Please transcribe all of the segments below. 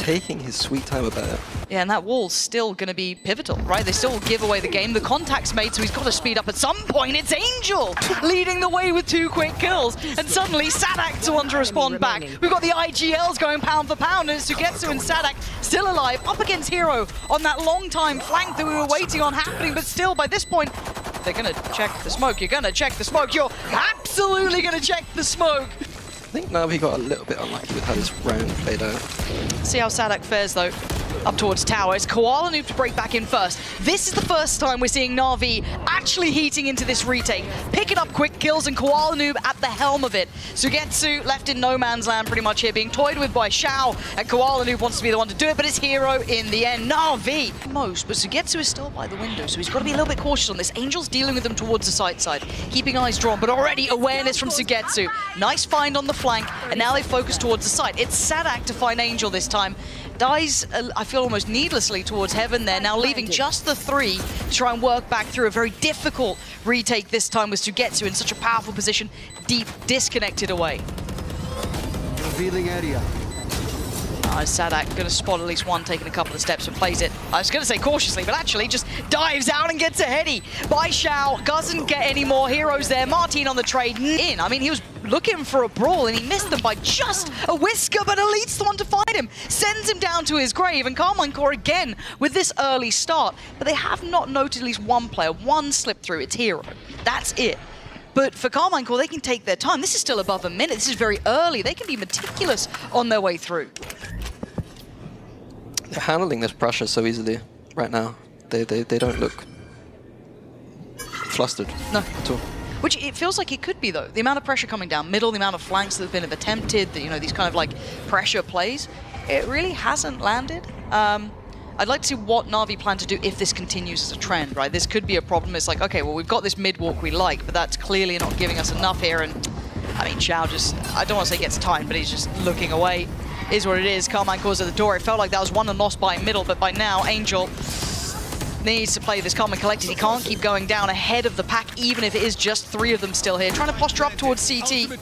taking his sweet time about it. Yeah, and that wall's still going to be pivotal, right? They still will give away the game. The contact's made, so he's got to speed up at some point. It's Angel leading the way with 2 quick kills. And suddenly, Sadak's the one to respond back. We've got the IGLs going pound for pound, and Sugetsu and Sadak still alive, up against Hero on that long-time flank that we were waiting on happening. But still, by this point, they're going to check the smoke. You're going to check the smoke. You're absolutely going to check the smoke. I think NaVi got a little bit unlucky with how this round played out. See how Sadak fares though. Up towards tower. It's Koala Noob to break back in first. This is the first time we're seeing NaVi actually heating into this retake. Picking up quick kills and Koala Noob at the helm of it. Sugetsu left in no man's land pretty much here, being toyed with by Xiao, and Koala Noob wants to be the one to do it, but it's Hero in the end. NaVi most, but Sugetsu is still by the window, so he's got to be a little bit cautious on this. Angel's dealing with them towards the side, keeping eyes drawn, but already awareness from Sugetsu. Nice find on the flank, and now they focus towards the side. It's Sadak to find Angel this time. Dies, I feel, almost needlessly towards Heaven there, now leaving just the 3 to try and work back through a very difficult retake this time with Sugetsu in such a powerful position, deep, disconnected away. Revealing area. Sadak going to spot at least one, taking a couple of steps and plays it. I was going to say cautiously, but actually just dives out and gets a heady by Xiao. Doesn't get any more heroes there. Martin on the trade in. I mean, he was looking for a brawl and he missed them by just a whisker, but Elite's the one to find him. Sends him down to his grave, and Karmine Corp again with this early start. But they have not noted at least one player, one slip through. It's Hero. That's it. But for Karmine Corp, they can take their time. This is still above a minute. This is very early. They can be meticulous on their way through. They're handling this pressure so easily right now. They don't look flustered. No. At all. Which it feels like it could be, though. The amount of pressure coming down middle, the amount of flanks that have been attempted, these kind of like pressure plays, it really hasn't landed. I'd like to see what NaVi plan to do if this continues as a trend, right? This could be a problem. It's like, okay, well, we've got this mid-walk we like, but that's clearly not giving us enough here. And I mean, Xiao just, I don't want to say gets timed, but he's just looking away. Is what it is. Karmine Corp's at the door. It felt like that was won and lost by middle, but by now, Angel needs to play this calm and collected. He can't keep going down ahead of the pack, even if it is just 3 of them still here. Trying to posture up towards CT.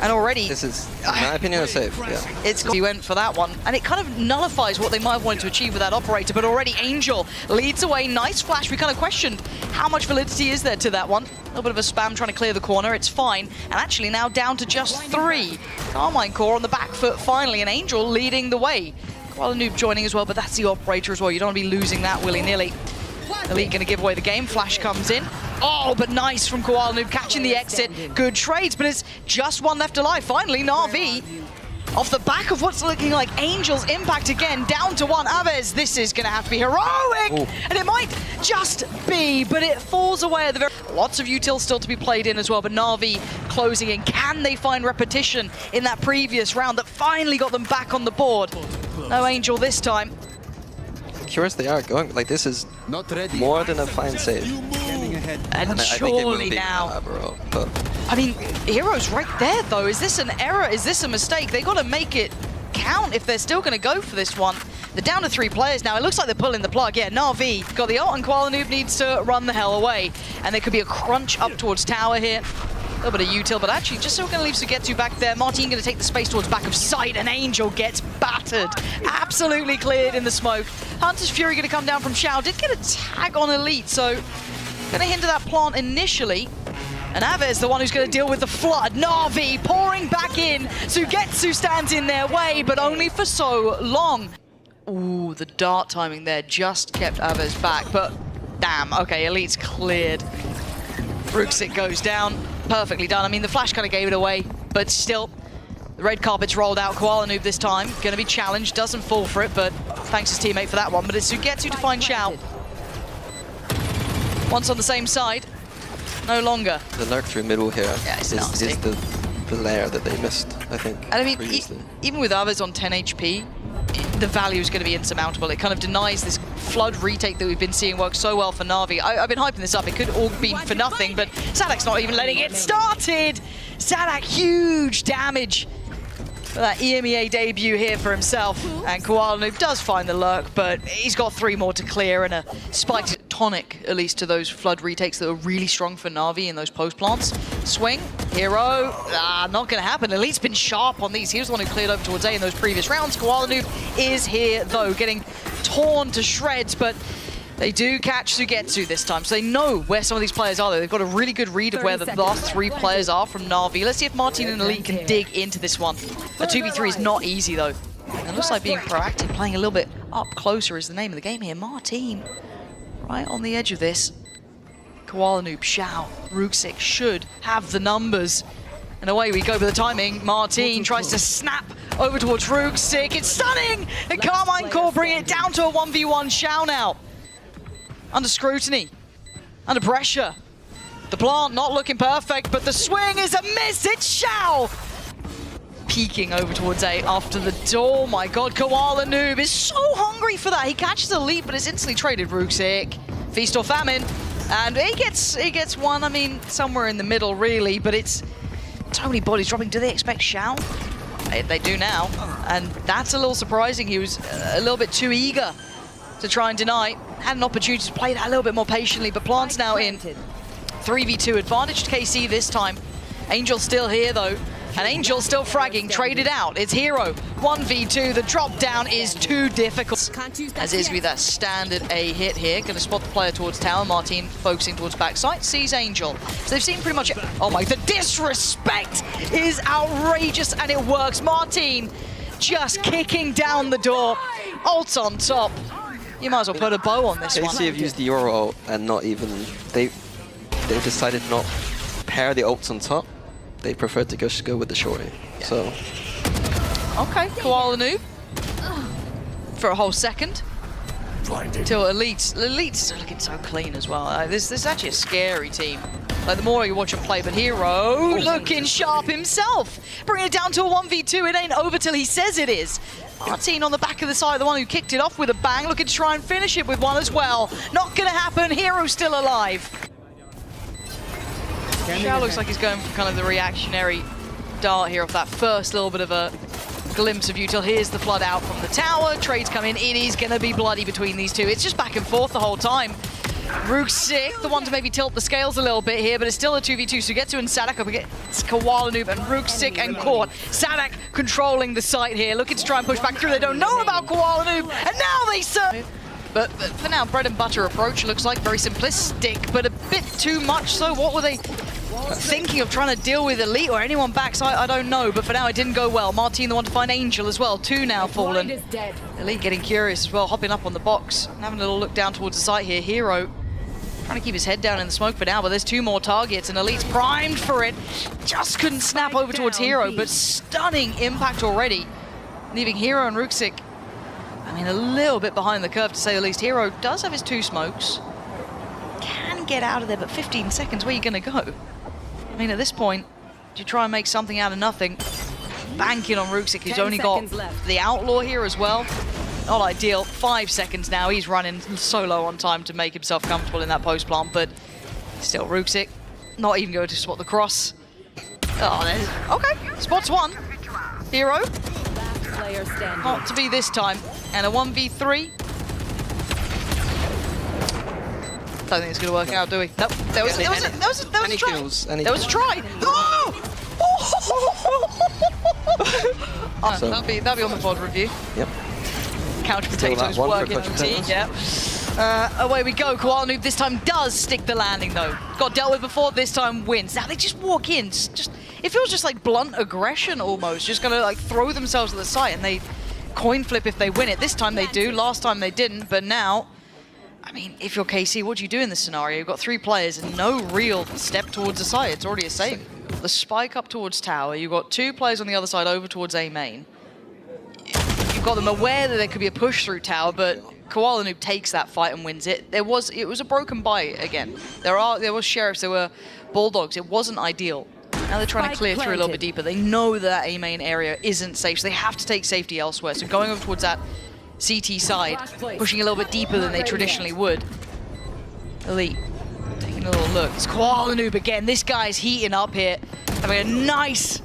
And already... This is, in my opinion, a save. Yeah. He went for that one. And it kind of nullifies what they might have wanted to achieve with that operator, but already Angel leads away. Nice flash. We kind of questioned how much validity is there to that one. A little bit of a spam trying to clear the corner. It's fine. And actually now down to just 3. Karmine Corp on the back foot finally, and Angel leading the way. Koala Noob joining as well, but that's the operator as well. You don't want to be losing that willy-nilly. Elite going to give away the game. Flash comes in. Oh, but nice from Koala Noob, catching the exit. Good trades, but it's just 1 left alive. Finally, NaVi, off the back of what's looking like Angel's impact again, down to 1. Aves, this is going to have to be heroic. Ooh. And it might just be, but it falls away at the very... Lots of util still to be played in as well, but NaVi closing in. Can they find repetition in that previous round that finally got them back on the board? No Angel this time. Curious they are going, like this is more than a fine save. And surely now. But I mean, Hero's right there though. Is this an error? Is this a mistake? They got to make it count if they're still going to go for this one. They're down to 3 players now. It looks like they're pulling the plug. Yeah, NaVi got the ult, and Koala Noob needs to run the hell away. And there could be a crunch up towards tower here. A little bit of util, but actually just so we're going to leave Sugetsu back there. Martin going to take the space towards back of sight, and Angel gets battered. Absolutely cleared in the smoke. Hunter's Fury going to come down from Xiao. Did get a tag on Elite, so going to hinder that plant initially. And Aves, the one who's going to deal with the flood. NaVi pouring back in. Sugetsu stands in their way, but only for so long. Ooh, the dart timing there just kept Aves back, but damn. Okay, Elite's cleared. Bruxit goes down. Perfectly done. I mean, the flash kind of gave it away, but still, the red carpet's rolled out. Koala Noob this time, going to be challenged. Doesn't fall for it, but thanks his teammate for that one. But it's Sugetsu to find Xiao. Once on the same side, no longer. The lurk through middle here is the layer that they missed, I think. And I mean, even with Aves on 10 HP, the value is going to be insurmountable. It kind of denies this flood retake that we've been seeing work so well for NaVi. I've been hyping this up. It could all be for nothing, but Sadak's not even letting it started. Sadak, huge damage for that EMEA debut here for himself. And Koala Noob does find the lurk, but he's got 3 more to clear and a spiked tonic, at least, to those flood retakes that are really strong for NaVi in those post plants. Swing. Hero, not going to happen. Elite's been sharp on these. He was the one who cleared over towards A in those previous rounds. Koala Noob is here, though, getting torn to shreds, but they do catch Sugetsu this time, so they know where some of these players are. They've got a really good read of where the last 3 players are from NaVi. Let's see if Martin and Elite can dig into this one. A 2v3 is not easy, though. And it looks like being proactive, playing a little bit up closer is the name of the game here. Martin, right on the edge of this. Koala Noob, Xiao, Ruxic should have the numbers. And away we go with the timing. Martin tries to snap over towards Ruxic. It's stunning! And Karmine Corp bring it down to a 1v1. Xiao now under scrutiny, under pressure. The plant not looking perfect, but the swing is a miss. It's Xiao! Peeking over towards A after the door. My God, Koala Noob is so hungry for that. He catches the lead, but it's instantly traded. Ruxic, feast or famine. And he gets one, I mean, somewhere in the middle, really, but it's so many bodies dropping. Do they expect Xiao? They do now, and that's a little surprising. He was a little bit too eager to try and deny. Had an opportunity to play that a little bit more patiently, but Plant's now in 3v2 advantage to KC this time. Angel still here, though. And Angel still fragging, traded out. It's Hero, 1v2. The drop down is too difficult. As is with that standard A hit here. Gonna spot the player towards tower. Martin focusing towards backside, sees Angel. So they've seen pretty much, oh my, the disrespect is outrageous and it works. Martin just kicking down the door. Ults on top. You might as well put a bow on this one. KC have used the Euro ult and not even, they decided not pair the ults on top. They preferred to go with the shorty, so. Okay, Koala Noob for a whole second. Till Elite's looking so clean as well. This is actually a scary team. Like the more you watch him play, but Hero looking sharp himself. Bringing it down to a 1v2, it ain't over till he says it is. Martin on the back of the side, the one who kicked it off with a bang, looking to try and finish it with one as well. Not gonna happen, Hero still alive. Xiao looks like he's going for kind of the reactionary dart here off that first little bit of a glimpse of util. Here's the flood out from the tower. Trades come in. It is going to be bloody between these two. It's just back and forth the whole time. Ruxic, the one to maybe tilt the scales a little bit here, but it's still a 2v2. Sugetsu and Sadak up against Koala Noob and Ruxic and Court. Sadak controlling the site here, looking to try and push back through. They don't know about Koala Noob, and now they serve. But for now, bread and butter approach looks like very simplistic, but a bit too much so. What were they thinking of trying to deal with Elite or anyone backside? I don't know, but for now it didn't go well. Martin the one to find Angel as well. 2 now fallen. Elite getting curious as well, hopping up on the box and having a little look down towards the site here. Hero trying to keep his head down in the smoke for now, but there's 2 more targets and Elite's primed for it. Just couldn't snap over towards Hero, but stunning impact already. Leaving Hero and Ruxic, I mean, a little bit behind the curve to say the least. Hero does have his 2 smokes. Can get out of there, but 15 seconds, where are you gonna go? I mean, at this point, do you try and make something out of nothing? Banking on Ruxic, who's only got the Outlaw here as well. Not ideal. 5 seconds now. He's running so low on time to make himself comfortable in that post plant, but still Ruxic not even going to spot the cross. Oh, okay. Spots 1. Hero. Not to be this time. And a 1v3. Don't think it's going to work out, do we? Nope. There was a try. There was a try. Oh! That'll be on the pod review. Yep. Couch potatoes working on the team. Yep. Away we go. Koala Noob this time does stick the landing though. Got dealt with before, this time wins. Now they just walk in. It feels just like blunt aggression almost. Just gonna like throw themselves at the site and they coin flip if they win it. This time they do. Last time they didn't. But now, I mean, if you're KC, what do you do in this scenario? You've got 3 players and no real step towards the site. It's already a save. The spike up towards tower. You've got 2 players on the other side over towards A main. You've got them aware that there could be a push through tower, but Koala Noob takes that fight and wins it. It was a broken bite again. There was sheriffs, there were bulldogs. It wasn't ideal. Now they're trying to clear through a little bit deeper. They know that A main area isn't safe, so they have to take safety elsewhere. So going over towards that CT side, pushing a little bit deeper than they traditionally would. Elite taking a little look. It's Koala Noob again. This guy's heating up here, having a nice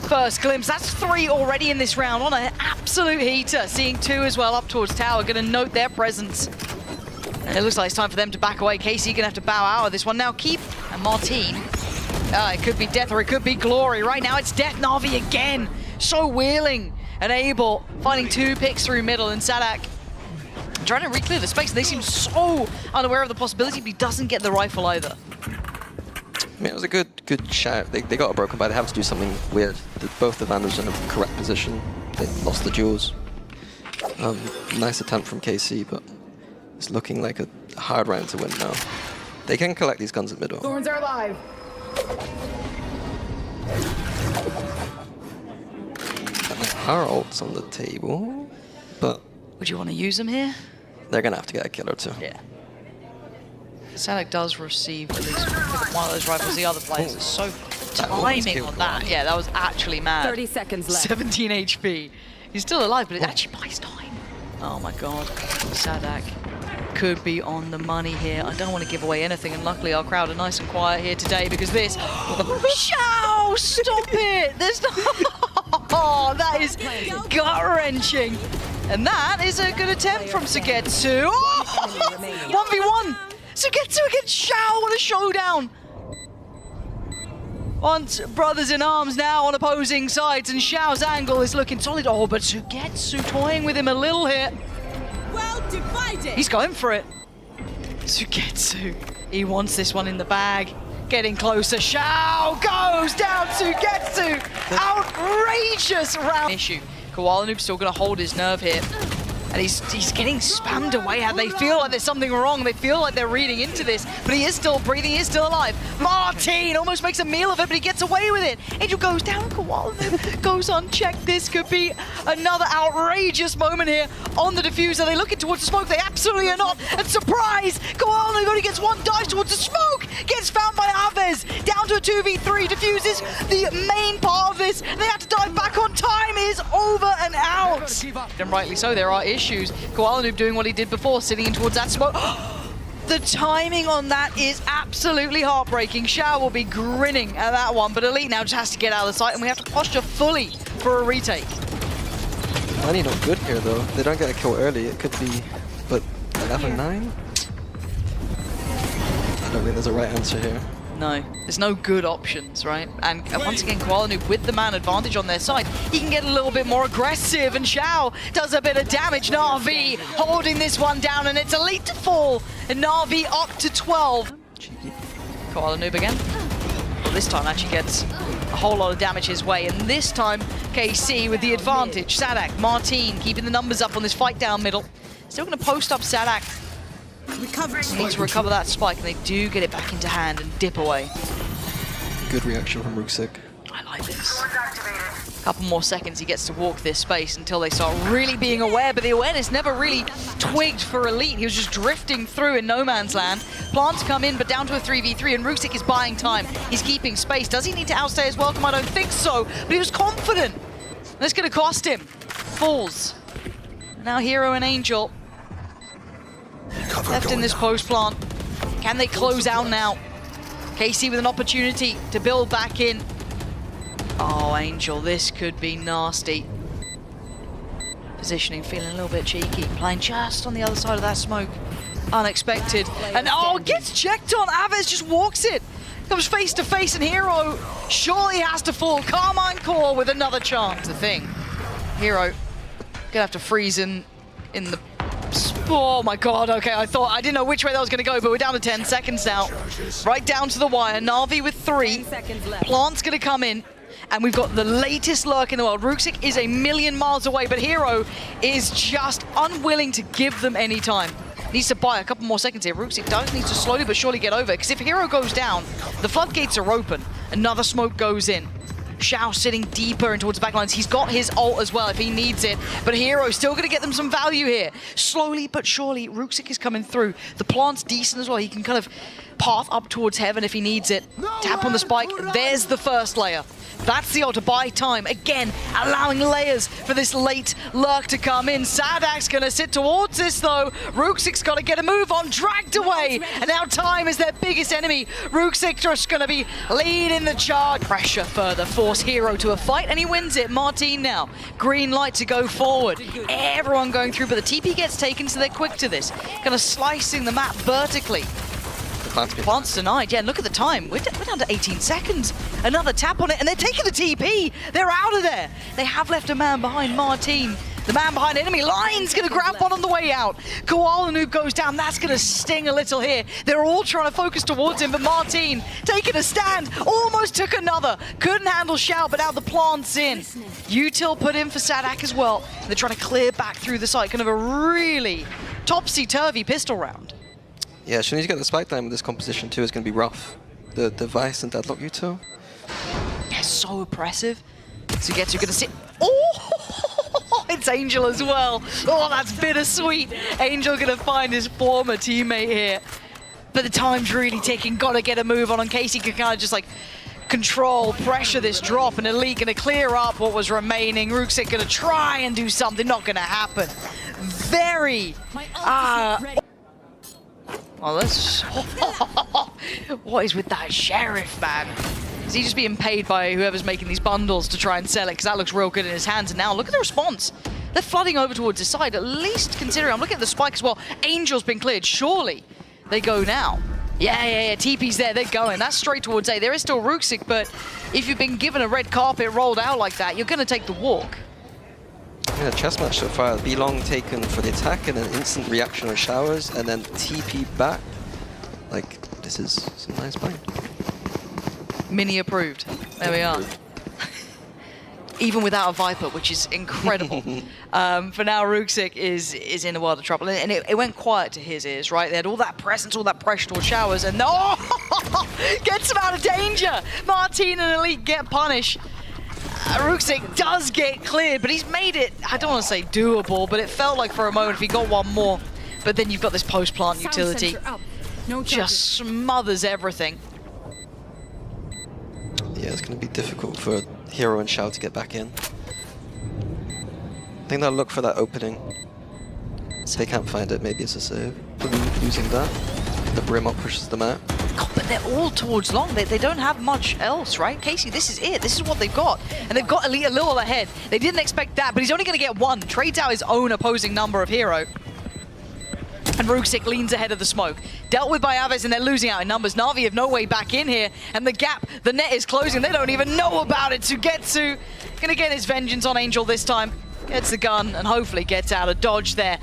first glimpse. That's 3 already in this round on an absolute heater. Seeing 2 as well up towards tower. Going to note their presence. And it looks like it's time for them to back away. KC going to have to bow out of this one. Now Keep and Martin It could be death or it could be glory. Right now it's death. NaVi again. So wheeling and able, finding 2 picks through middle, and Sadak trying to re-clear the space. They seem so unaware of the possibility, but he doesn't get the rifle either. I mean, it was a good shout. They got a broken by. They have to do something weird. Both the Vandals in a correct position. They lost the duels. Nice attempt from KC, but it's looking like a hard round to win now. They can collect these guns at middle. Thorns are alive. Our ult's on the table, but Would you want to use them here? they're gonna have to get a kill or two. Yeah. Sadak does receive at least one of those rifles. The other players are so timing on that. Yeah, that was actually mad. 30 seconds left. 17 HP. He's still alive, but it actually buys time. Oh my god. Sadak could be on the money here. I don't want to give away anything, and luckily our crowd are nice and quiet here today because this... Shao! Stop it! There's no... Oh, that is gut-wrenching. And that is a good attempt from Sugetsu. Oh! 1v1! Sugetsu against Shao, what a showdown! Once brothers in arms now on opposing sides, and Shao's angle is looking solid. Oh, but Sugetsu toying with him a little here. Well divided. He's going for it. Sugetsu, he wants this one in the bag. Getting closer, Shao goes down, Sugetsu! Outrageous round. Issue. Koala Noob's still gonna hold his nerve here. And he's getting spammed away. They feel like there's something wrong. They feel like they're reading into this. But he is still breathing. He is still alive. Martin almost makes a meal of it, but he gets away with it. Angel goes down. Koala goes unchecked. This could be another outrageous moment here on the diffuser. They looking towards the smoke. They absolutely are not. And surprise! Koala only gets one dive towards the smoke. Gets found by Aves. Down to a 2v3. Diffuses the main part of this. They have to dive back on. Time is over and out. And rightly so. There are issues. Koala Noob doing what he did before, sitting in towards that smoke. The timing on that is absolutely heartbreaking. Shao will be grinning at that one, but Elite now just has to get out of the sight, and we have to posture fully for a retake. Money not good here though. They don't get a kill early. It could be, but 11-9? I don't think there's a right answer here. No, there's no good options, right? And once again, Koala Noob with the man advantage on their side, he can get a little bit more aggressive, and Shao does a bit of damage. NaVi holding this one down, and it's Elite to fall, and NaVi up to 12. Cheeky. Koala Noob again. Well, this time actually gets a whole lot of damage his way, and this time KC with the advantage. Sadak, Martin keeping the numbers up on this fight down middle. Still going to post up Sadak. Need to recover that spike, and they do get it back into hand and dip away. Good reaction from Ruksik. I like this. A couple more seconds he gets to walk this space until they start really being aware, but the awareness never really twigged for Elite. He was just drifting through in no man's land. Plants come in, but down to a 3v3, and Ruksik is buying time. He's keeping space. Does he need to outstay his welcome? I don't think so, but he was confident. That's going to cost him. Falls. Now Hero and Angel left in this post plant. Can they close out now? KC with an opportunity to build back in. Oh, Angel, this could be nasty. Positioning, feeling a little bit cheeky. Playing just on the other side of that smoke. Unexpected. And oh, gets checked on. Aves just walks it. Comes face to face, and Hero surely has to fall. Karmine Core with another chance. The thing. Hero gonna have to freeze in the... Oh my god, okay, I didn't know which way that was gonna go, but we're down to 10 seconds now. Right down to the wire, NaVi with 3. Plant's gonna come in, and we've got the latest lurk in the world. Ruksik is a million miles away, but Hero is just unwilling to give them any time. Needs to buy a couple more seconds here. Ruksik does need to slowly but surely get over, because if Hero goes down, the floodgates are open. Another smoke goes in. Shao sitting deeper in towards the backlines. He's got his ult as well if he needs it. But Hero's still going to get them some value here. Slowly but surely, Ruksik is coming through. The plant's decent as well. He can kind of path up towards heaven if he needs it. Tap on the spike. There's the first layer. That's the ult to buy time. Again, allowing layers for this late lurk to come in. Sadak's going to sit towards this, though. Ruksik's got to get a move on. Dragged away. And now time is their biggest enemy. Ruksik just going to be leading the charge. Pressure further. Force Hero to a fight, and he wins it. Martin now. Green light to go forward. Everyone going through, but the TP gets taken, so they're quick to this. Kind of slicing the map vertically. plant's been Plant's denied. Yeah, look at the time. We're down to 18 seconds. Another tap on it, and they're taking the TP. They're out of there. They have left a man behind. Martin, the man behind enemy line's going to grab one on the way out. Koala Noob goes down. That's going to sting a little here. They're all trying to focus towards him, but Martin taking a stand. Almost took another. Couldn't handle Shout, but now the plant's in. Util put in for Sadak as well. They're trying to clear back through the site. Kind of a really topsy-turvy pistol round. Yeah, as soon as you get the spike down with this composition too, it's going to be rough. The Vice and Deadlock Util. Yeah, so oppressive. So you're going to sit. Oh, it's Angel as well. Oh, that's bittersweet. Angel going to find his former teammate here. But the time's really ticking. Got to get a move on. Casey can kind of just like control, pressure this drop, and Elite going to clear up what was remaining. Rooksik going to try and do something. Not going to happen. Very. Well, let's. What is with that sheriff, man? Is he just being paid by whoever's making these bundles to try and sell it? Because that looks real good in his hands. And now look at the response. They're flooding over towards his side, at least considering. I'm looking at the spike as well. Angel's been cleared. Surely they go now. Yeah. TP's there. They're going. That's straight towards A. There is still Rooksik, but if you've been given a red carpet rolled out like that, you're going to take the walk. Yeah, chess match so far. B-Long taken for the attack and an instant reaction on Showers, and then TP back. Like, this is some nice bind. Mini approved. There we are. Even without a Viper, which is incredible. For now, Rooksik is in a world of trouble. And it went quiet to his ears, right? They had all that presence, all that pressure towards Showers, and gets him out of danger. Martin and Elite get punished. Rooksik does get cleared, but he's made it, I don't want to say doable, but it felt like for a moment if he got one more. But then you've got this post-plant utility. Just smothers everything. Yeah, it's going to be difficult for Hero and Shao to get back in. I think they'll look for that opening. If they can't find it, maybe it's a save. Using that. The Brim up pushes them out. God, but they're all towards long. They don't have much else, right? Casey, this is it. This is what they've got. And they've got Elite a little ahead. They didn't expect that, but he's only going to get one. Trades out his own opposing number of Hero. And Rooksik leans ahead of the smoke. Dealt with by Aves, and they're losing out in numbers. NaVi have no way back in here, and the gap, the net is closing. They don't even know about it. Sugetsu gonna get his vengeance on Angel this time. Gets the gun, and hopefully gets out of dodge there.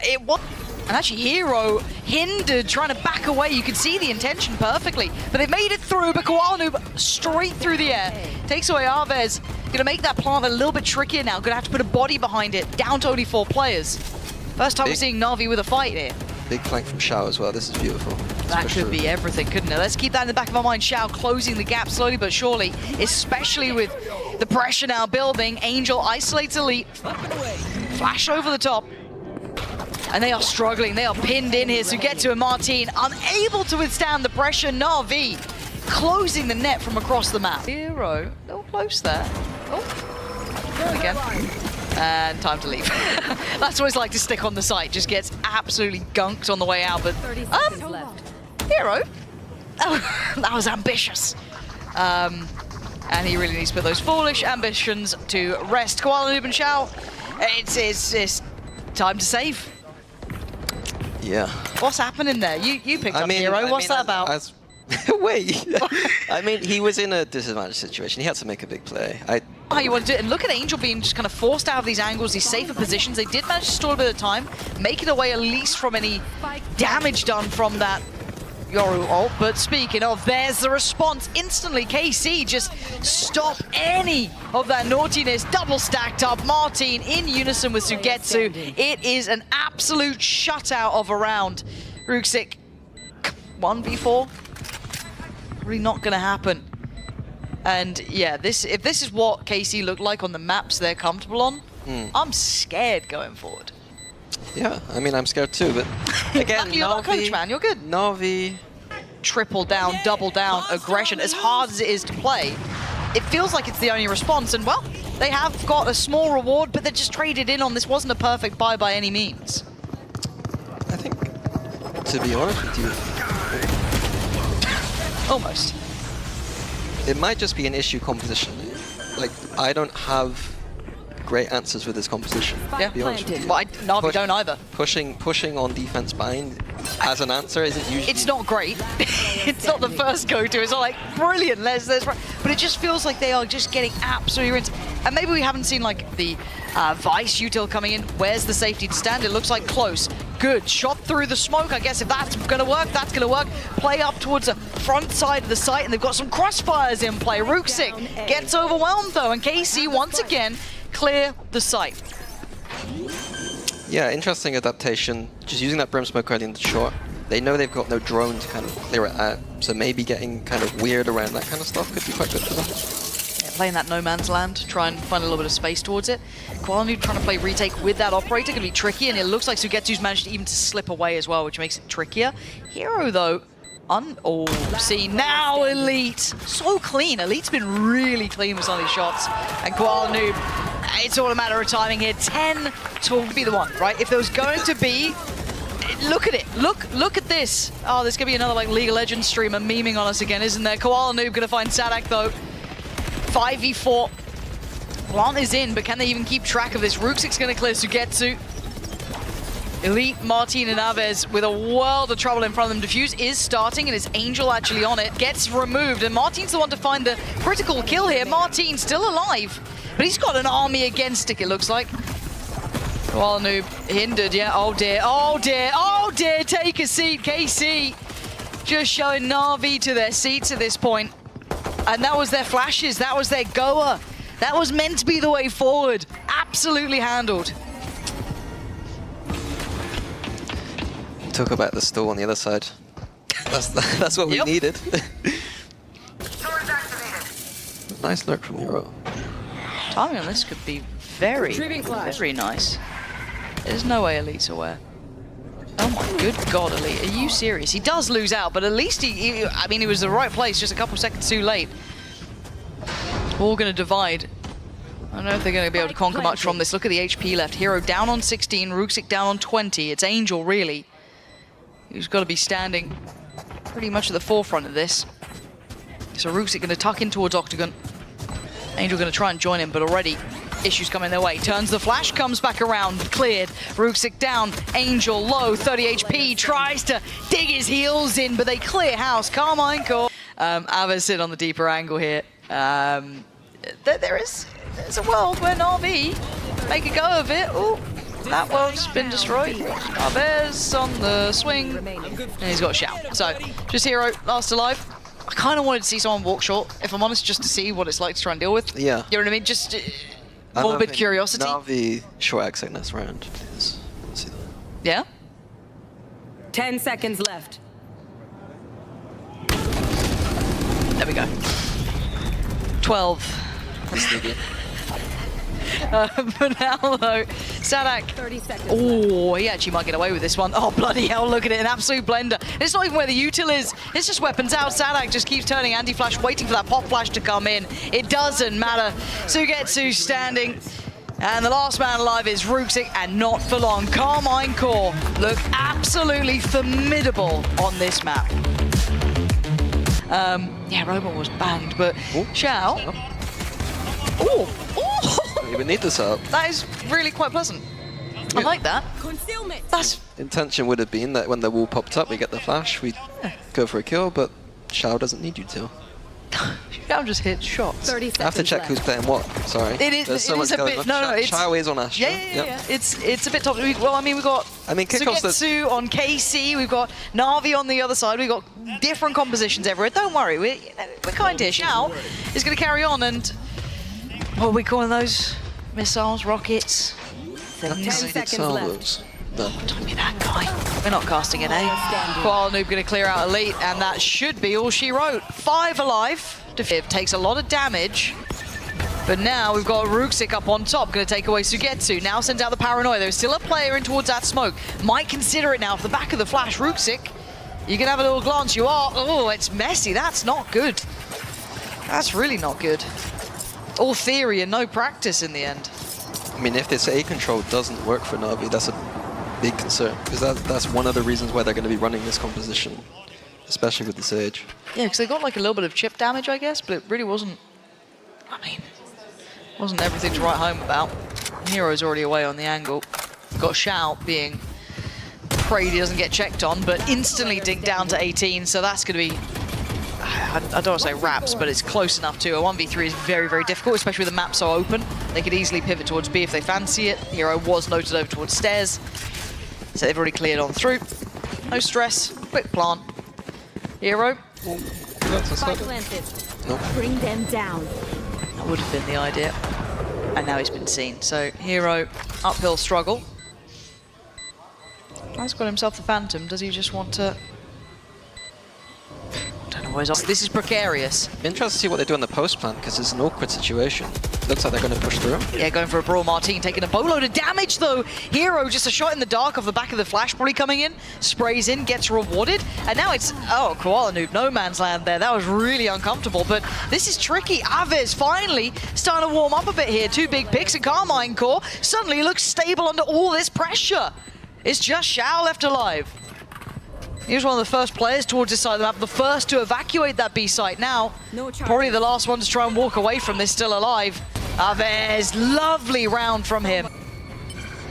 It was... And actually, Hero hindered, trying to back away. You could see the intention perfectly. But they've made it through, but Koala Noob straight through the air. Takes away Aves. Gonna make that plant a little bit trickier now. Gonna have to put a body behind it. Down to only 4 players. First time we're seeing NaVi with a fight here. Big flank from Shao as well. This is beautiful. That could be everything, couldn't it? Let's keep that in the back of our mind. Shao closing the gap slowly but surely, especially with the pressure now building. Angel isolates Elite. Flash over the top. And they are struggling. They are pinned in here. Sugetsu and Martin unable to withstand the pressure. NaVi closing the net from across the map. Hero, a little close there. Oh, there again. And time to leave. That's what it's like to stick on the site. Just gets absolutely gunked on the way out. But Hero, that was ambitious. And he really needs to put those foolish ambitions to rest. Koala Noob and Shao, it's time to save. Yeah. What's happening there? You picked up Hero. What's that about? Wait. I mean, he was in a disadvantaged situation. He had to make a big play. How you want to do it, and look at Angel being just kind of forced out of these angles, these safer positions. They did manage to stall a bit of time, make it away at least from any damage done from that Yoru ult. But speaking of, there's the response instantly. KC just stop any of that naughtiness. Double stacked up. Martin in unison with Sugetsu. It is an absolute shutout of a round. Rooksik 1v4. Probably not going to happen. And yeah, if this is what KC looked like on the maps they're comfortable on, I'm scared going forward. Yeah, I mean, I'm scared too, but again, you're not a coach, man. You're good. NaVi. Triple down, double down, aggression. As hard as it is to play, it feels like it's the only response. And well, they have got a small reward, but they're just traded in on this. Wasn't a perfect buy by any means. I think, to be honest with you, almost. It might just be an issue composition. Like, I don't have great answers with this composition. Yeah. To be honest with you. But NaVi don't either. Pushing on defense bind as an answer isn't usually... It's not great. It's not the first go-to. It's not like, brilliant, let's but it just feels like they are just getting absolutely rinsed. And maybe we haven't seen like the Vice util coming in. Where's the safety to stand? It looks like close. Good. Shot through the smoke. I guess if that's going to work, that's going to work. Play up towards the front side of the site, and they've got some crossfires in play. Ruxic gets overwhelmed, though, and KC once again clear the site. Yeah, interesting adaptation. Just using that Brim Smoke early in the shot. They know they've got no drone to kind of clear it out, so maybe getting kind of weird around that kind of stuff could be quite good for them. Yeah, playing that no man's land, try and find a little bit of space towards it. Quality trying to play retake with that operator, going to be tricky, and it looks like Sugetsu's managed even to slip away as well, which makes it trickier. Hero, though, oh, see, now Elite. So clean. Elite's been really clean with some of these shots. And Noob, it's all a matter of timing here. 10 to be the one, right? If there was going to be... Look at it. Look at this. Oh, there's going to be another like League of Legends streamer memeing on us again, isn't there? Koala Noob going to find Sadak, though. 5v4. Plant is in, but can they even keep track of this? Ruxic's going to clear Sugetsu. Elite, Martin, and Aves with a world of trouble in front of them. Diffuse is starting, and it's Angel actually on it. Gets removed, and Martin's the one to find the critical kill here. Martin still alive, but he's got an army against it looks like. Well, Noob hindered, yeah. Oh dear, oh dear, oh dear. Take a seat, KC. Just showing NaVi to their seats at this point. And that was their flashes, that was their goer. That was meant to be the way forward. Absolutely handled. Talk about the stall on the other side. That's what we needed. Nice lurk from Hero. Timing on this could be very, very nice. There's no way Elite's aware. Oh my good God, Elite, are you serious? He does lose out, but at least he was in the right place, just a couple seconds too late. All gonna divide. I don't know if they're gonna be able to conquer much from this. Look at the HP left. Hero down on 16, Ruxic down on 20. It's Angel, really, who's got to be standing pretty much at the forefront of this. So Ruxic going to tuck in towards Octagon. Angel going to try and join him, but already issues coming their way. Turns the flash, comes back around, cleared. Ruxic down, Angel low, 30 HP, tries to dig his heels in, but they clear house. Karmine Corp. Aves in on the deeper angle here. There's a world where NaVi make a go of it. Ooh. That world's been destroyed. Aves on the swing, and he's got a shout. So, just Hero, last alive. I kind of wanted to see someone walk short, if I'm honest, just to see what it's like to try and deal with. Yeah. You know what I mean? Just morbid curiosity. NaVi short exit next round. Let's see that. Yeah? 10 seconds left. There we go. 12. That's sneaky. But now, though, Sadak, 30 seconds. oh, he actually might get away with this one. Oh, bloody hell, look at it, an absolute blender. It's not even where the util is, it's just weapons out. Sadak just keeps turning anti-flash, waiting for that pop flash to come in. It doesn't matter. Sugetsu standing, and the last man alive is Ruxic, and not for long. Karmine Corp look absolutely formidable on this map. Yeah, Robot was banged, but Xiao. Oh, Don't even need this up. that is really quite pleasant. I like that. Concealment. That's Intention would have been that when the wall popped up, we get the flash, we go for a kill, but Xiao doesn't need you to. Xiao just hit shots. 30 seconds I have to check who's playing what. Sorry. It is. There's so It much is a going bit. on. No, it's. Xiao is on Astra. Yeah. It's a bit top. Well, I mean, we've got I mean, Kickoff's the... Sugetsu on KC. We've got NaVi on the other side. We've got different compositions everywhere. Don't worry, we're kind here. Xiao is going to carry on, and what are we calling those missiles, rockets, things? 10 seconds left. No. Don't be that guy. We're not casting it, eh? Koala Noob going to clear out Elite, and that should be all she wrote. 5 alive. It takes a lot of damage. But now we've got Ruxic up on top, going to take away Sugetsu. Now sends out the Paranoia. There's still a player in towards that smoke. Might consider it now off the back of the flash. Ruxic, you can have a little glance. You are. Oh, it's messy. That's not good. That's really not good. All theory and no practice in the end. I mean, if this A control doesn't work for NaVi, that's a big concern, because that's one of the reasons why they're going to be running this composition, especially with the Sage. Yeah, because they got like a little bit of chip damage, I guess, but it really wasn't, I mean, wasn't everything to write home about. Hero's already away on the angle. Got Shout being prayed he doesn't get checked on, but instantly dinked down to 18, so that's going to be, I don't want to say wraps, but it's close enough to. A 1v3 is very, very difficult, especially with the map so open. They could easily pivot towards B if they fancy it. Hero was noted over towards stairs, so they've already cleared on through. No stress, quick plant. Hero. That's a Spike side. planted. Nope. Bring them down. That would have been the idea. And now he's been seen. So Hero, uphill struggle. He's got himself the Phantom. Does he just want to... I don't know where he's off. This is precarious. Interesting to see what they do on the post plan, because it's an awkward situation. Looks like they're going to push through. Yeah, going for a brawl. Martin taking a boatload of damage, though. Hero, just a shot in the dark off the back of the flash, probably coming in. Sprays in, gets rewarded. And now it's, oh, Koala Noob, no man's land there. That was really uncomfortable, but this is tricky. Aves finally starting to warm up a bit here. 2 big picks, and Karmine core suddenly looks stable under all this pressure. It's just Shao left alive. He was one of the first players towards this side of the map, the first to evacuate that B site. Now, probably the last one to try and walk away from this, still alive. Aves, lovely round from him.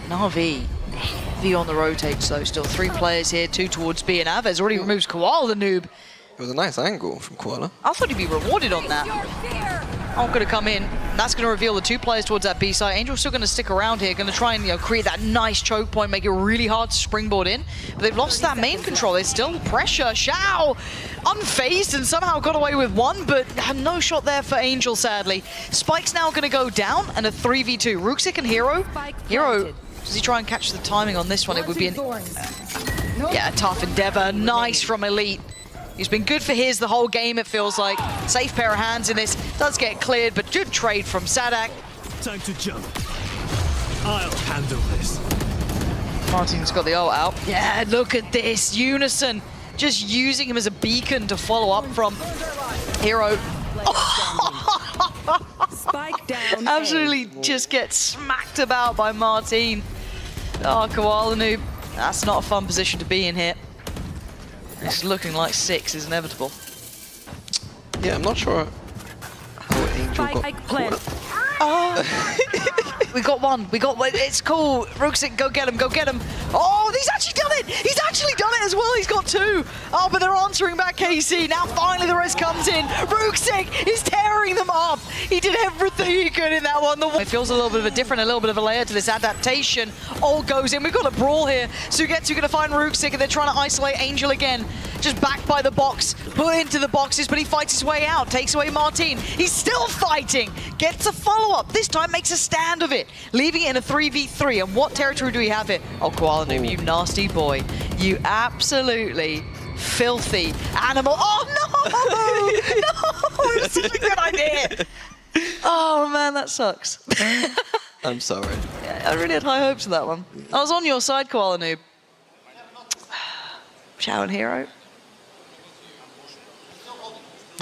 NaVi, heavy on the rotates though. Still 3 players here, 2 towards B, and Aves already removes Koala the noob. It was a nice angle from Koala. I thought he'd be rewarded on that. I'm going to come in. That's going to reveal the 2 players towards that B side. Angel's still going to stick around here, going to try and create that nice choke point, make it really hard to springboard in. But they've lost that main control. There's still pressure. Shao, unfazed and somehow got away with 1, but had no shot there for Angel, sadly. Spike's now going to go down, and a 3v2. Rooksik and Hero. Hero, does he try and catch the timing on this one? It would be a tough endeavor. Nice from Elite. He's been good for his the whole game, it feels like. Safe pair of hands in this. Does get cleared, but good trade from Sadak. Time to jump. I'll handle this. Martin's got the ult out. Yeah, look at this. Unison. Just using him as a beacon to follow up from Hero. Spike down. Absolutely just gets smacked about by Martin. Oh, Koala Noob. That's not a fun position to be in here. It's looking like 6 is inevitable. Yeah, I'm not sure how Angel got caught. Oh, we got one. We got one. It's cool. Rooksik, go get him. Go get him. Oh, he's actually done it. He's actually done it as well. He's got 2. Oh, but they're answering back KC. Now finally the rest comes in. Rooksik is tearing them up. He did everything he could in that one. It feels a little bit of a layer to this adaptation. All goes in. We've got a brawl here. Sugetsu going to find Rooksik, and they're trying to isolate Angel again. Just backed by the box. Put into the boxes, but he fights his way out. Takes away Martin. He's still fighting. Gets a follow-up. This time makes a stand of it. Leaving it in a 3v3. And what territory do we have here? Oh, Koala Noob, you nasty boy. You absolutely filthy animal. Oh, no! No! It was such a good idea. Oh, man, that sucks. I'm sorry. Yeah, I really had high hopes for that one. I was on your side, Koala Noob. Shao and Hero.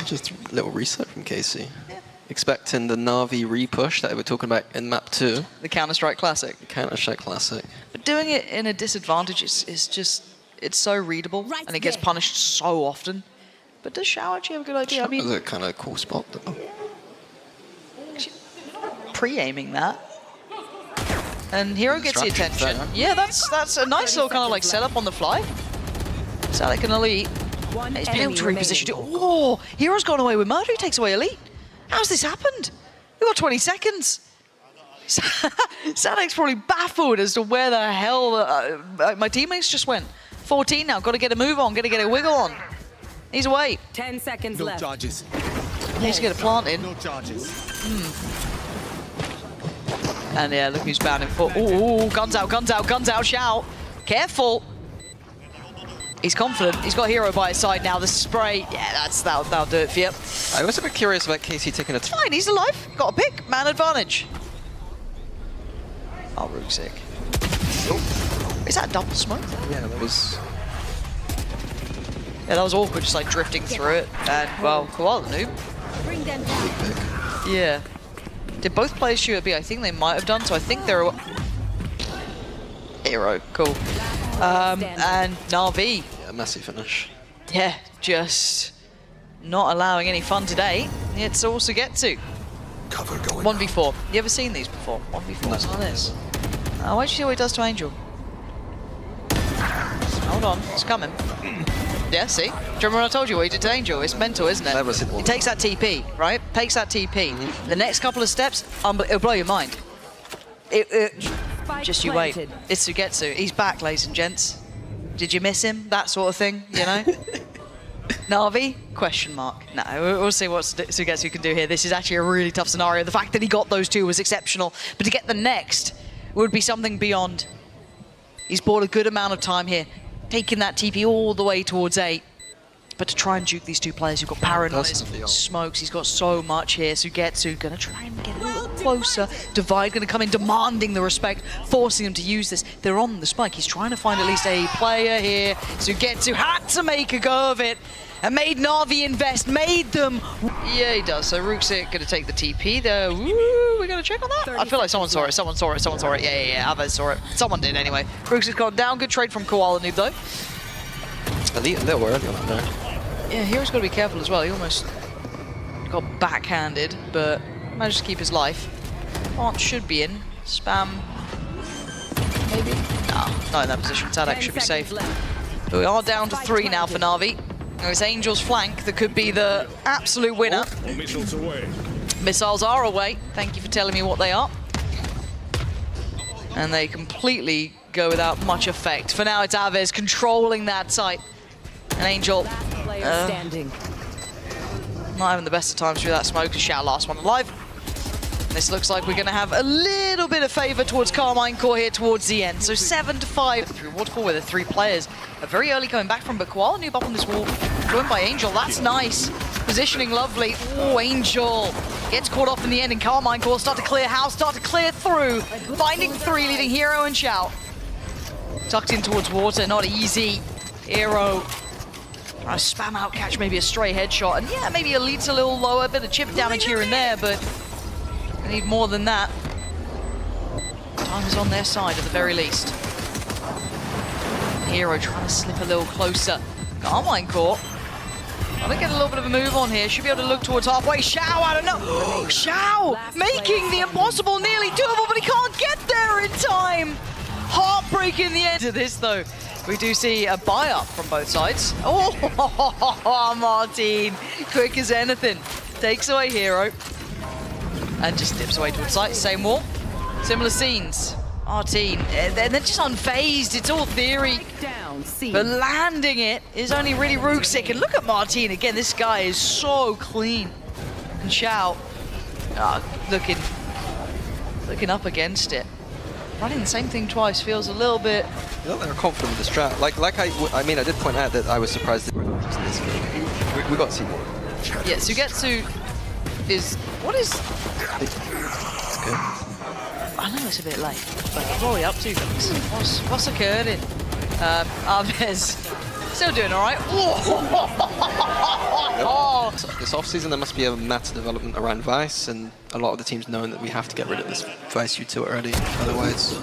Just a little reset from KC. Yeah. Expecting the NaVi repush that we were talking about in map 2. The Counter-Strike Classic. Counter-Strike Classic. But doing it in a disadvantage is just, it's so readable, and it gets punished so often. But does Shao actually have a good idea? I mean, it was a kind of cool spot though. Pre-aiming that. And Hero gets the attention. Yeah, that's a nice little kind of like setup on the fly. Sadak and Elite. He's been able to reposition it. Oh, Hero's gone away with murder. He takes away Elite. How's this happened? We've got 20 seconds. Sadak's probably baffled as to where the hell my teammates just went. 14 now. Got to get a move on. Got to get a wiggle on. He's away. 10 seconds left. No charges. Needs to get a plant in. No charges. And yeah, look who's bound in foot. Ooh, guns out, Shao. Careful. He's confident. He's got Hero by his side now. The spray, yeah, that'll do it for you. I was a bit curious about KC taking a... Fine, he's alive. Got a pick. Man advantage. Oh, Rooksik. Oh. Is that double smoke? Yeah, that was... Yeah, that was awkward, just like drifting through it. And, well, Koala Noob. Bring them down. Yeah. Did both players shoot at B? I think they might have done, so I think they're... Hero, cool. And NaVi. Yeah, messy finish. Yeah, just not allowing any fun today. It's also get to. cover going 1v4. You ever seen these before? 1v4s like this. Why'd you see what he does to Angel? Hold on, it's coming. Yeah, see? Do you remember when I told you what he did to Angel? It's mental, isn't it? Never seen one. He takes that TP, right? Takes that TP. The next couple of steps, it'll blow your mind. Just you wait. planted. It's Sugetsu. He's back, ladies and gents. Did you miss him? That sort of thing, you know? NaVi? Question mark. No, we'll see what Sugetsu can do here. This is actually a really tough scenario. The fact that he got those two was exceptional, but to get the next would be something beyond. He's bought a good amount of time here, taking that TP all the way towards 8. But to try and juke these two players who've got paranoids, smokes, he's got so much here. Sugetsu gonna try and get a little closer. Divide gonna come in, demanding the respect, forcing him to use this. They're on the spike. He's trying to find at least a player here. Sugetsu had to make a go of it and made NaVi invest, made them. Yeah, he does. So Ruxic gonna take the TP there. Woo, we gonna check on that? I feel like someone saw it. Someone saw it. Yeah. Aves saw it. Someone did anyway. Ruxic's gone down. Good trade from Koala Noob though. A little early on that there. Yeah, Hero's got to be careful as well. He almost got backhanded, but managed to keep his life. Aunt should be in. Spam. Maybe? No, not in that position. Tadek should be safe. But we are down to 3 now for NaVi. It's Angel's flank that could be the absolute winner. Missiles away. Missiles are away. Thank you for telling me what they are. And they completely go without much effect. For now, it's Aves controlling that site. And Angel Standing. not having the best of times through that smoke to shout last one alive. This looks like we're going to have a little bit of favour towards Karmine Core here towards the end. So 7-5 through waterfall with the 3 players. Very early coming back from, but Koala Noob up on this wall, joined by Angel. That's nice. Positioning lovely. Oh, Angel gets caught off in the end, and Karmine Core start to clear house, start to clear through. Finding 3, leaving Hero and Shout. Tucked in towards water, not easy. Hero. Trying to spam out, catch maybe a stray headshot, and yeah, maybe Elite's a little lower, bit of chip damage here and there, but I need more than that. Time is on their side at the very least. Hero trying to slip a little closer. Karmine Core. Gonna get a little bit of a move on here. Should be able to look towards halfway. Shao, I don't know. Shao making the impossible nearly doable, but he can't get there in time. Heartbreak in the end of this though. We do see a buy up from both sides. Oh, Martin, quick as anything. Takes away Hero and just dips away towards site. Same wall, similar scenes. Martin, they're just unfazed. It's all theory. Down, C. But landing it is only really Ruxic. And look at Martin again. This guy is so clean. And Shout, looking up against it. Running the same thing twice feels a little bit. You know, they're confident with the strat. I mean, I did point out that I was surprised that we were just this game. We got to see more. Yeah, Sugetsu is. What is. It's good. I know it's a bit late, but what are we up to, guys? What's occurring? Aves still doing all right. Oh. This off-season, there must be a matter development around Vice, and a lot of the teams knowing that we have to get rid of this Vice util early, otherwise.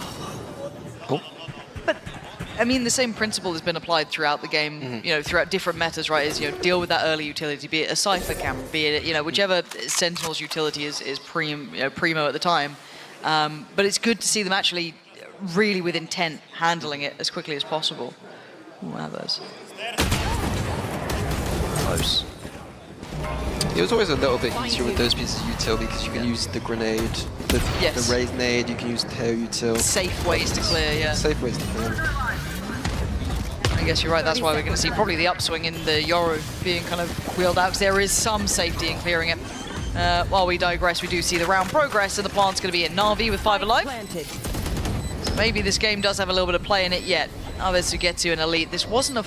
Oh. But I mean, the same principle has been applied throughout the game. You know, throughout different metas, right? Is deal with that early utility, be it a Cypher camera, be it whichever Sentinel's utility is primo at the time. But it's good to see them actually really with intent handling it as quickly as possible. Wow, those close. It was always a little bit easier with those pieces of util because you can use the grenade, the raise nade, you can use the hair util. Safe ways to clear, yeah. Safe ways to clear. I guess you're right, that's why we're going to see probably the upswing in the Yoru being kind of wheeled out, because there is some safety in clearing it. While we digress, we do see the round progress, and the plant's going to be in NaVi with 5 alive. Planted. So maybe this game does have a little bit of play in it yet. Aves Sugetsu and Elite. This wasn't a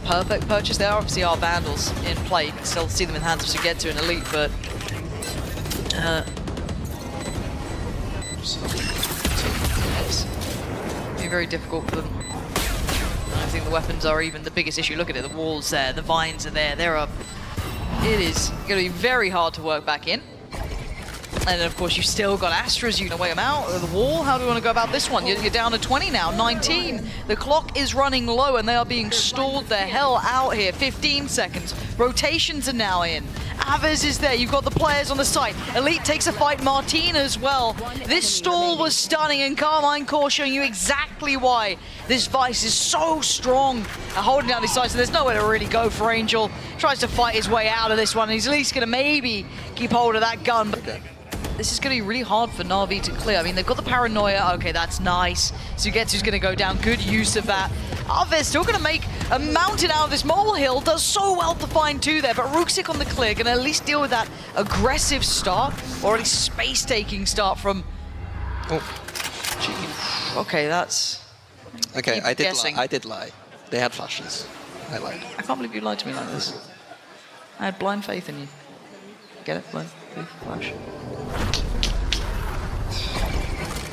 perfect purchase. There obviously are Vandals in play. You can still see them in the hands of Sugetsu and Elite, but it's be very difficult for them. I don't think the weapons are even the biggest issue. Look at it, the walls there, the vines are there. It is going to be very hard to work back in. And then, of course, you still got Astras. You can weigh them out of the wall. How do we want to go about this one? You're down to 20 now, 19. The clock is running low, and they are being stalled the hell out here. 15 seconds. Rotations are now in. Aves is there. You've got the players on the site. Elite takes a fight. Martin as well. This stall was stunning, and Karmine Corp showing you exactly why this Vice is so strong at holding down these sides. So there's nowhere to really go for Angel. Tries to fight his way out of this one. And he's at least going to maybe keep hold of that gun. But this is going to be really hard for NaVi to clear. I mean, they've got the paranoia. Okay, that's nice. Sugetsu's going to go down. Good use of that. They're still going to make a mountain out of this molehill. Does so well to find two there. But Ruxic on the clear going to at least deal with that aggressive start. Or at least space-taking start from... Oh, cheeky. Okay, that's... Okay, Keep I did guessing. lie. I did lie. They had flashes. I lied. I can't believe you lied to me like this. I had blind faith in you. Get it? Blind faith? Flash.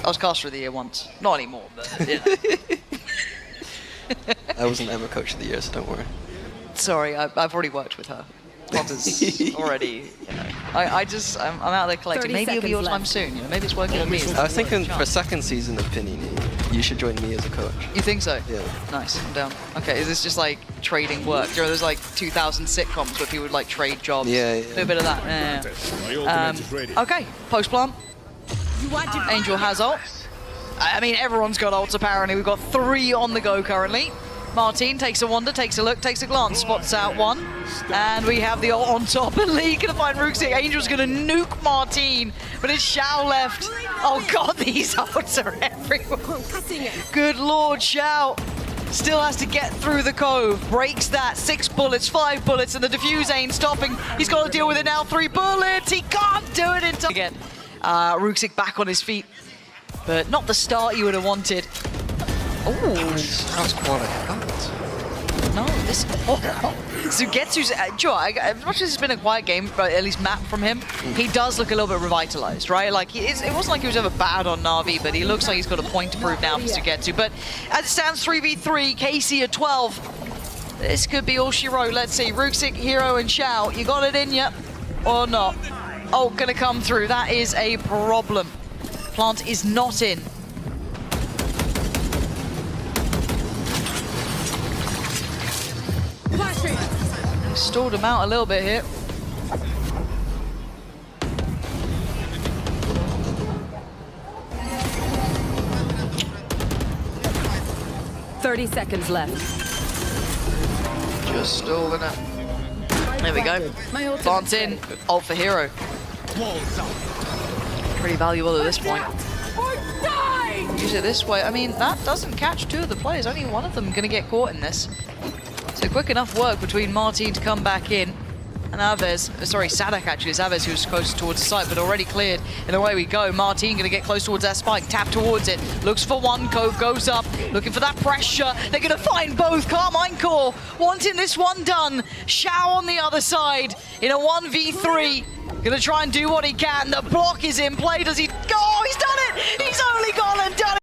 I was caster of the year once. Not anymore, but you know. I wasn't Emma Coach of the Year, so don't worry. Sorry, I've already worked with her. Potter's already, you know. I'm out there collecting. 30 Maybe it'll be your seconds time left. soon, you know. Maybe it's working on me. I was thinking for second season of Panini, you should join me as a coach. You think so? Yeah. Nice, I'm down. Okay, is this just like trading work? Do you know there's like 2000 sitcoms where people would like trade jobs? Yeah, yeah. Do a bit of that. My Yeah. ultimate is ready. Okay, post plant. Angel has ult. I mean, everyone's got ults apparently. We've got 3 on the go currently. Martin takes a wander, takes a look, takes a glance, spots out one. And we have the ult on top. Elite gonna find Ruxic. Angel's gonna nuke Martin, but it's Xiao left. Oh god, these ults are everywhere. Good lord, Xiao still has to get through the cove. Breaks that. 6 bullets, 5 bullets, and the defuse ain't stopping. He's got to deal with it now. 3 bullets. He can't do it in time. Again, Ruxic back on his feet, but not the start you would have wanted. Oh, That was quality. no, this... Oh. Sugetsu's... as much as it's been a quiet game, but at least map from him, he does look a little bit revitalized, right? Like, it wasn't like he was ever bad on NaVi, but he looks like he's got a point to prove now for Sugetsu. But as it stands, 3v3, KC at 12. This could be all she wrote. Let's see. Ruxic, Hero, and Xiao. You got it in ya? Or not? Oh, gonna come through. That is a problem. Plant is not in. Stalled him out a little bit here. Thirty seconds left. Just stalling it. There we go. Plants in. Ult for Hero. Pretty valuable at this point. Use it this way. I mean, that doesn't catch 2 of the players. Only one of them going to get caught in this. So quick enough work between Martin to come back in. And Sadak actually. It's Aves who's close towards the site, but already cleared. And away we go. Martin going to get close towards that spike. Tap towards it. Looks for one. Cove goes up. Looking for that pressure. They're going to find both. Karmine Corp wanting this one done. Xiao on the other side in a 1v3. Going to try and do what he can. The block is in play. Does he... Oh, he's done it! He's only gone and done it!